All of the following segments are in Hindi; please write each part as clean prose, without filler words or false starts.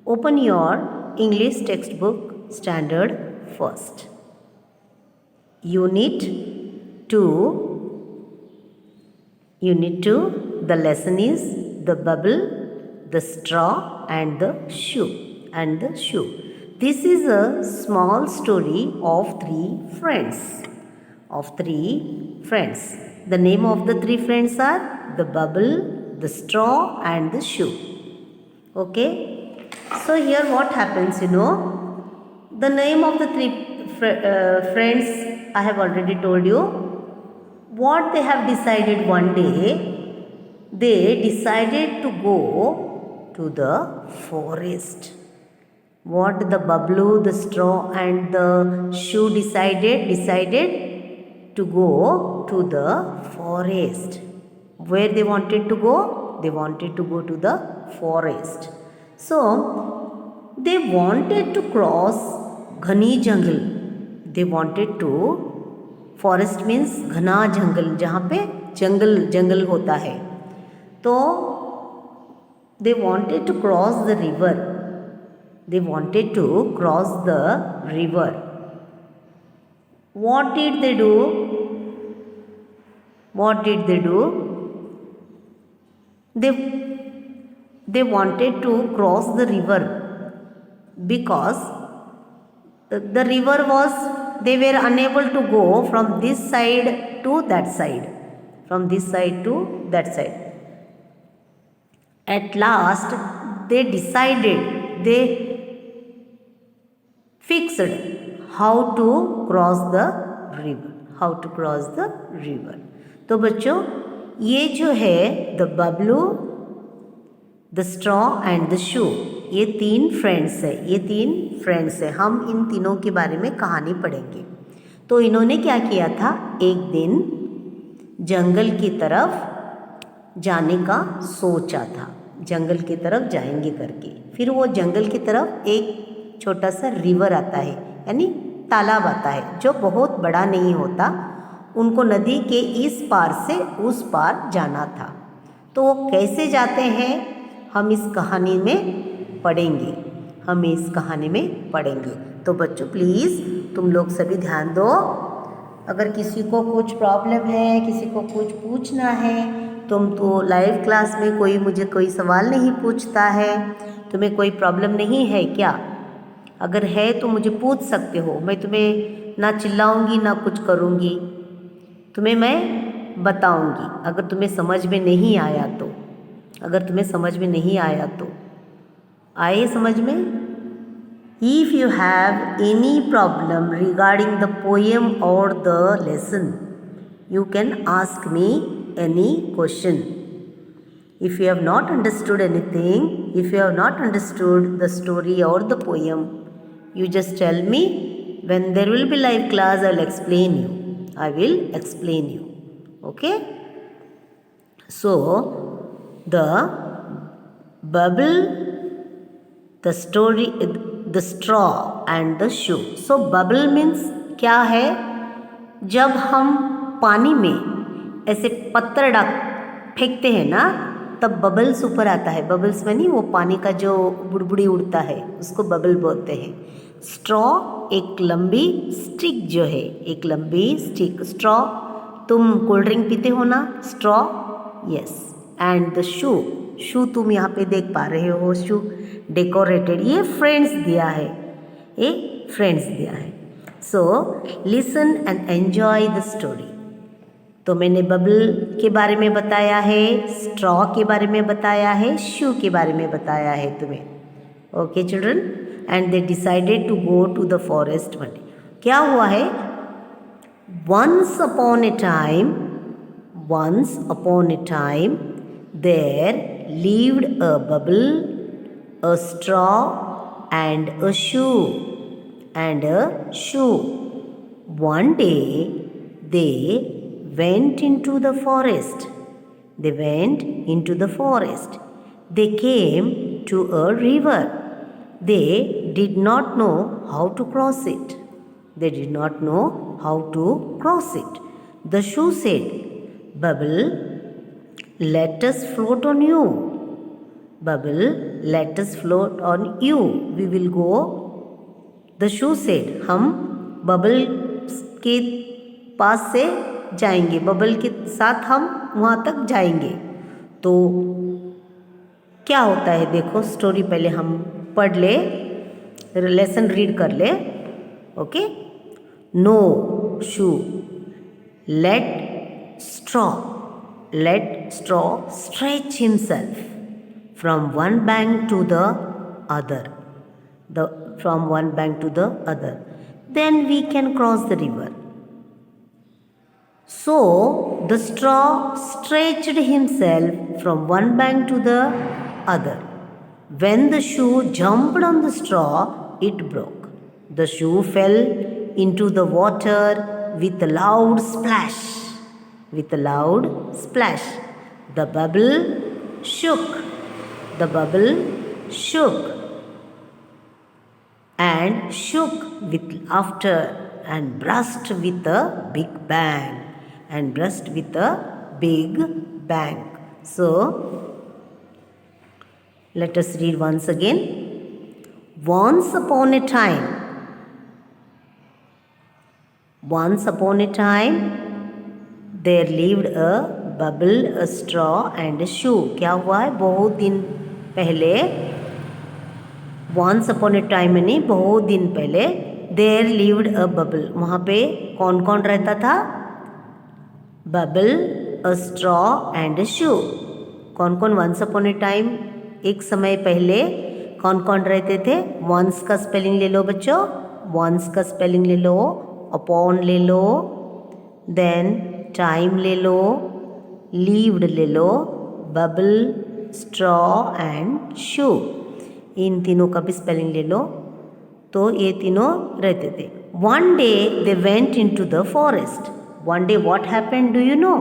Open your English textbook standard first. Unit 2, the lesson is the bubble, the straw and the shoe. This is a small story of three friends. The name of the three friends are the bubble, the straw and the shoe. Okay. So here what happens, the name of the three friends I have already told you. What they have decided one day, they decided to go to the forest. What the bubble, the straw and the shoe decided to go to the forest. Where they wanted to go? They wanted to go to the forest. So, they wanted to cross घनी जंगल. They wanted to, forest means घना जंगल, जहाँ पे जंगल होता है. तो they wanted to cross the river. They wanted to cross the river. What did they do? They wanted to cross the river because the river was, they were unable to go from this side to that side. At last, they decided, they fixed how to cross the river. तो बच्चों, ये जो है the bubble, the straw and the shoe, ये तीन फ्रेंड्स है. हम इन तीनों के बारे में कहानी पढ़ेंगे. तो इन्होंने क्या किया था, एक दिन जंगल की तरफ जाने का सोचा था. जंगल की तरफ जाएंगे करके. फिर वो जंगल की तरफ एक छोटा सा रिवर आता है, यानी तालाब आता है, जो बहुत बड़ा नहीं होता. उनको नदी के इस पार से उस पार जाना था. तो वो कैसे जाते हैं, हम इस कहानी में पढ़ेंगे. तो बच्चों प्लीज़ तुम लोग सभी ध्यान दो. अगर किसी को कुछ प्रॉब्लम है, किसी को कुछ पूछना है, तुम तो लाइव क्लास में मुझे कोई सवाल नहीं पूछता है, तुम्हें कोई प्रॉब्लम नहीं है क्या? अगर है तो मुझे पूछ सकते हो. मैं तुम्हें ना चिल्लाऊंगी ना कुछ करूंगी, तुम्हें मैं बताऊंगी. अगर तुम्हें समझ में नहीं आया तो आए समझ में. If you have any problem regarding the poem or the lesson, you can ask me any question. If you have not understood anything, if you have not understood the story or the poem, you just tell me. When there will be live class, I will explain you. Okay? So, the bubble, the story, the straw and the shoe. So, bubble means क्या है? जब हम पानी में ऐसे पत्थर फेंकते हैं ना, तब बबल्स ऊपर आता है. बबल्स में नहीं, वो पानी का जो बुड़बुड़ी उड़ता है, उसको बबल बोलते हैं. स्ट्रॉ एक लंबी स्टिक जो है, स्ट्रॉ. तुम कोल्ड ड्रिंक पीते हो ना, straw, yes. And the shoe तुम यहाँ पे देख पा रहे हो, शू डेकोरेटेड. ये फ्रेंड्स दिया है. So listen and enjoy the story. तो मैंने बबल के बारे में बताया है, स्ट्रॉ के बारे में बताया है, शू के बारे में बताया है तुम्हें. Okay children. And they decided to go to the forest one day. क्या हुआ है? Once upon a time, there lived a bubble, a straw, and a shoe. One day, they went into the forest. They came to a river. They did not know how to cross it. The shoe said, "Bubble, let us float on you." bubble, let us float on you. We will go. The shoe said, हम बबल के पास से जाएंगे, बबल के साथ हम वहाँ तक जाएंगे. तो क्या होता है देखो, स्टोरी पहले हम पढ़ ले, लेसन रीड कर ले. Okay. No shoe, let straw stretch himself from one bank to the other. From one bank to the other. Then we can cross the river. So the straw stretched himself from one bank to the other. When the shoe jumped on the straw, it broke. The shoe fell into the water with a loud splash. With a loud splash. The bubble shook. The bubble shook. And shook with laughter and burst with a big bang. And burst with a big bang. So, let us read once again. Once upon a time, there lived a bubble, a straw and a shoe. क्या हुआ है? बहुत दिन पहले, once upon a time यानी बहुत दिन पहले, there lived a bubble. वहाँ पे कौन कौन रहता था? Bubble, a straw and a shoe. कौन कौन once upon a time, एक समय पहले कौन कौन रहते थे? once का स्पेलिंग ले लो बच्चों. once का स्पेलिंग ले लो, upon ले लो, then टाइम ले लो, lived ले लो, bubble, straw and shoe. इन तीनों का भी स्पेलिंग ले लो. तो ये तीनों रहते थे. One day they went into the forest. One day what happened, do you know?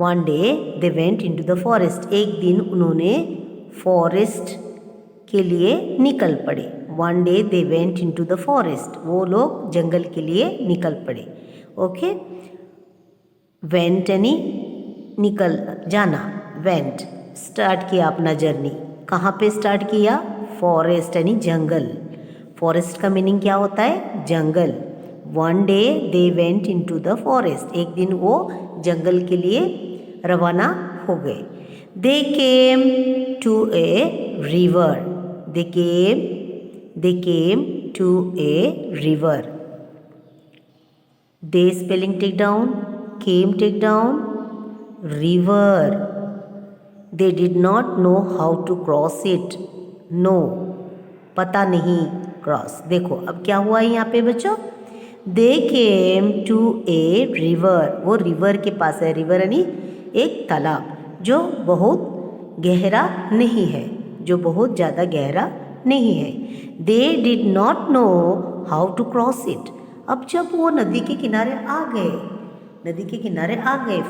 One day they went into the forest. एक दिन उन्होंने फॉरेस्ट के लिए निकल पड़े. One day they went into the forest. वो लोग जंगल के लिए निकल पड़े. ओके. वेंट यानी निकल जाना. वेंट, स्टार्ट किया अपना जर्नी. कहाँ पे स्टार्ट किया? फॉरेस्ट यानी जंगल. फॉरेस्ट का मीनिंग क्या होता है? जंगल. One day they went into the forest. एक दिन वो जंगल के लिए रवाना हो गए. They came to a river. They came to a river. They spelling take down, came take down, river. They did not know how to cross it. No, पता नहीं, क्रॉस. देखो अब क्या हुआ है यहाँ पे बच्चों? They came to a river. वो रिवर के पास है. रिवर यानी एक तालाब जो बहुत गहरा नहीं है, जो बहुत ज़्यादा गहरा नहीं है. They did not know how to cross it. अब जब वो नदी के किनारे आ गए,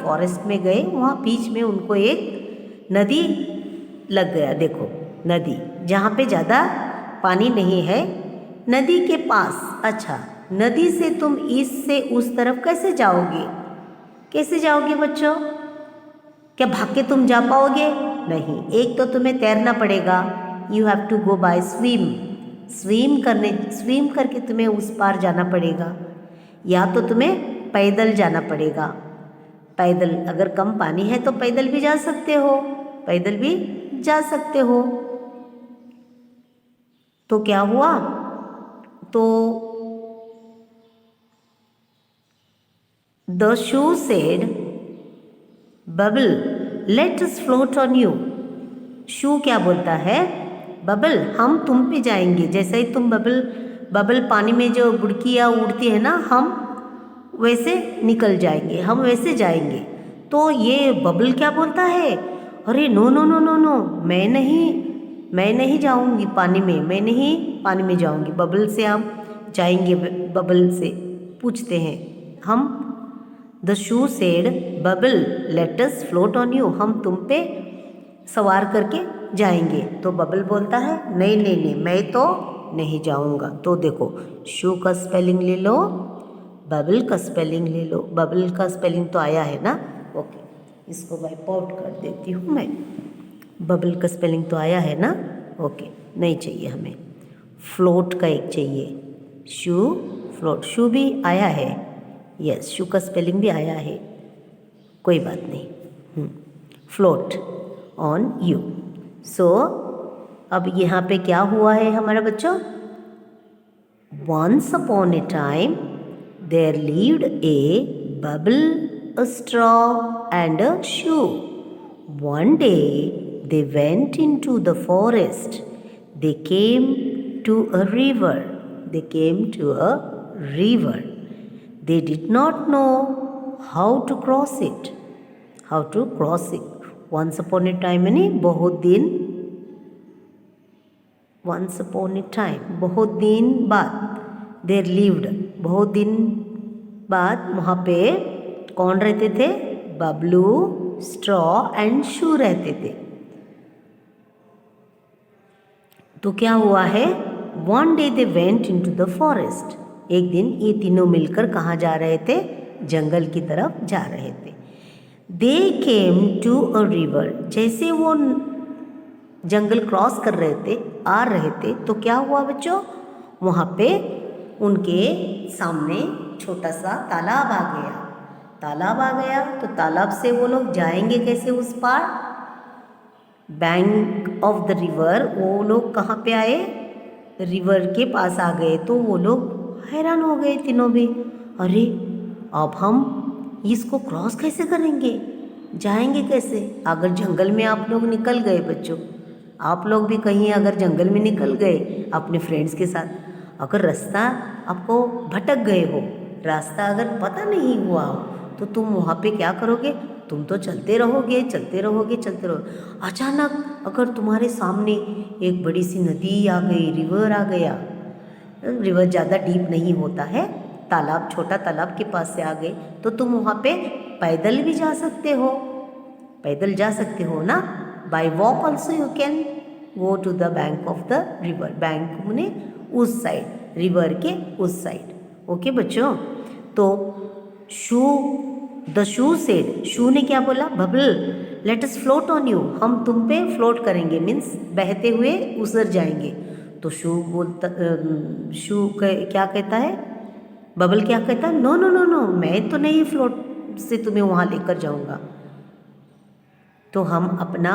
फॉरेस्ट में गए, वहाँ बीच में उनको एक नदी लग गया. देखो नदी, जहाँ पे ज़्यादा पानी नहीं है, नदी के पास. अच्छा, नदी से तुम इस से उस तरफ कैसे जाओगे बच्चों? क्या भाग के तुम जा पाओगे? नहीं. एक तो तुम्हें तैरना पड़ेगा. You have to go by swim करके तुम्हें उस पार जाना पड़ेगा. या तो तुम्हें पैदल जाना पड़ेगा. पैदल, अगर कम पानी है तो पैदल भी जा सकते हो. तो क्या हुआ? तो the shoe said, bubble let us float on you. Shoe क्या बोलता है? बबल, हम तुम पे जाएंगे. जैसे ही तुम बबल पानी में जो बुड़कियाँ उड़ती है ना, हम वैसे निकल जाएंगे, हम वैसे जाएंगे. तो ये बबल क्या बोलता है? अरे नो, मैं नहीं जाऊंगी पानी में, मैं नहीं पानी में जाऊंगी. बबल से हम जाएंगे. बबल से पूछते हैं हम. The shoe said, bubble let us float on you. हम तुम पे सवार करके जाएंगे. तो बबल बोलता है नहीं, मैं तो नहीं जाऊंगा. तो देखो, शू का स्पेलिंग ले लो, बबल का स्पेलिंग ले लो. बबल का स्पेलिंग तो आया है ना. ओके, इसको वाइप आउट कर देती हूँ मैं. बबल का स्पेलिंग तो आया है ना, ओके, नहीं चाहिए हमें। फ्लोट का एक चाहिए, शू फ्लोट, शू भी आया है, यस, शू का स्पेलिंग भी आया है, कोई बात नहीं। Float on you. सो अब यहाँ पे क्या हुआ है हमारा बच्चों? Once upon a time there lived a bubble, a straw and a shoe. One day they went into the forest. They came to a river. They came to a river. They did not know how to cross it. How to cross it. Once upon a time यानी बहुत दिन, once upon a time बहुत दिन बाद, देर लिव्ड बहुत दिन बाद वहाँ पे कौन रहते थे? बबलू, स्ट्रॉ एंड शू रहते थे। तो क्या हुआ है? One day they went into the forest. एक दिन ये तीनों मिलकर कहाँ जा रहे थे? जंगल की तरफ जा रहे थे। दे केम टू अ रिवर। जैसे वो जंगल क्रॉस कर रहे थे, आ रहे थे, तो क्या हुआ बच्चों? वहाँ पे उनके सामने छोटा सा तालाब आ गया। तालाब आ गया तो तालाब से वो लोग जाएंगे कैसे उस पार? Bank of the river. वो लोग कहाँ पे आए? रिवर के पास आ गए। तो वो लोग हैरान हो गए तीनों भी, अरे अब हम इसको क्रॉस कैसे करेंगे, जाएंगे कैसे? अगर जंगल में आप लोग निकल गए बच्चों, आप लोग भी कहीं अगर जंगल में निकल गए अपने फ्रेंड्स के साथ, अगर रास्ता आपको भटक गए हो, रास्ता अगर पता नहीं हुआ हो, तो तुम वहाँ पे क्या करोगे? तुम तो चलते रहोगे, चलते रहोगे, चलते रहोगे। अचानक अगर तुम्हारे सामने एक बड़ी सी नदी आ गई, रिवर आ गया, रिवर ज़्यादा डीप नहीं होता है, तालाब, छोटा तालाब के पास से आ गए, तो तुम वहाँ पे पैदल भी जा सकते हो, पैदल जा सकते हो ना। By walk also you can go to the bank of the river. Bank ने उस साइड, रिवर के उस साइड। ओके बच्चों, तो शू, द शू सेड, शू ने क्या बोला? Bubble let us float on you. हम तुम पे फ्लोट करेंगे, मीन्स बहते हुए उतर जाएंगे। तो शू बोलता, शू क्या कहता है? बबल क्या कहता है? नो नो नो नो, मैं तो नहीं फ्लोट से तुम्हें वहाँ लेकर जाऊँगा। तो हम अपना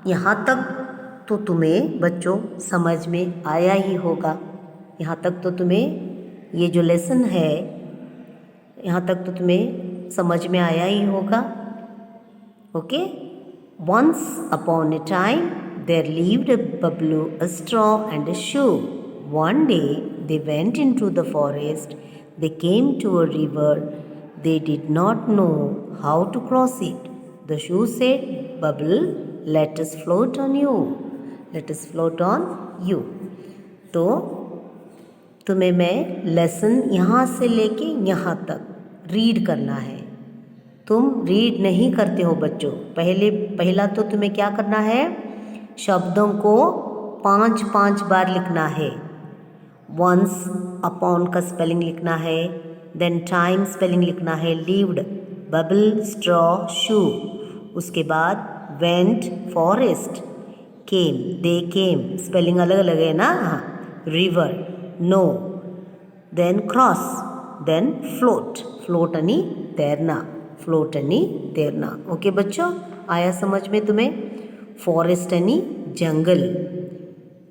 यहाँ तक तो तुम्हें बच्चों समझ में आया ही होगा। यहाँ तक तो तुम्हें ये जो लेसन है, यहाँ तक तो तुम्हें समझ में आया ही होगा। Okay, once upon a time there lived a bubble, a straw and a shoe. One day they went into the forest. They came to a river. They did not know how to cross it. The shoe said, Bubble, let us float on you. Let us float on you. तो तुम्हें मैं लेसन यहाँ से लेके यहाँ तक रीड करना है। तुम रीड नहीं करते हो बच्चों। पहला तो तुम्हें क्या करना है? शब्दों को 5-5 बार लिखना है। वंस अपॉन का स्पेलिंग लिखना है, देन टाइम स्पेलिंग लिखना है, लिव्ड, बबल, स्ट्रॉ, शू। उसके बाद went, forest, came, they came, spelling अलग अलग है ना, हाँ, river, no, then cross, then float, float यानी तैरना, फ्लोट यानी तैरना। ओके बच्चों, आया समझ में तुम्हें? फॉरेस्ट यानी जंगल,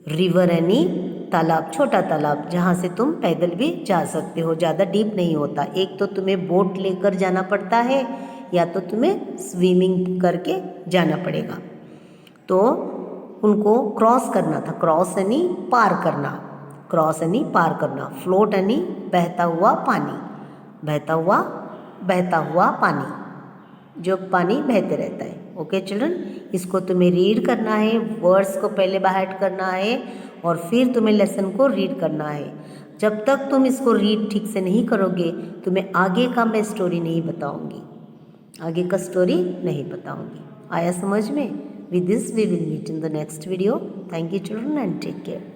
रिवर यानी तालाब, छोटा तालाब जहाँ से तुम पैदल भी जा सकते हो, ज़्यादा डीप नहीं होता। एक तो तुम्हें बोट लेकर जाना पड़ता है या तो तुम्हें स्विमिंग करके जाना पड़ेगा। तो उनको क्रॉस करना था। क्रॉस यानी पार करना, क्रॉस यानी पार करना, फ्लोट यानी बहता हुआ पानी, बहता हुआ पानी, जो पानी बहते रहता है। ओके चिल्ड्रन, इसको तुम्हें रीड करना है, वर्ड्स को पहले बाहर करना है और फिर तुम्हें लेसन को रीड करना है। जब तक तुम इसको रीड ठीक से नहीं करोगे, तुम्हें आगे का मैं स्टोरी नहीं बताऊंगी, आगे का स्टोरी नहीं बताऊंगी। आया समझ में? With this we will meet in the next video. Thank you children and take care.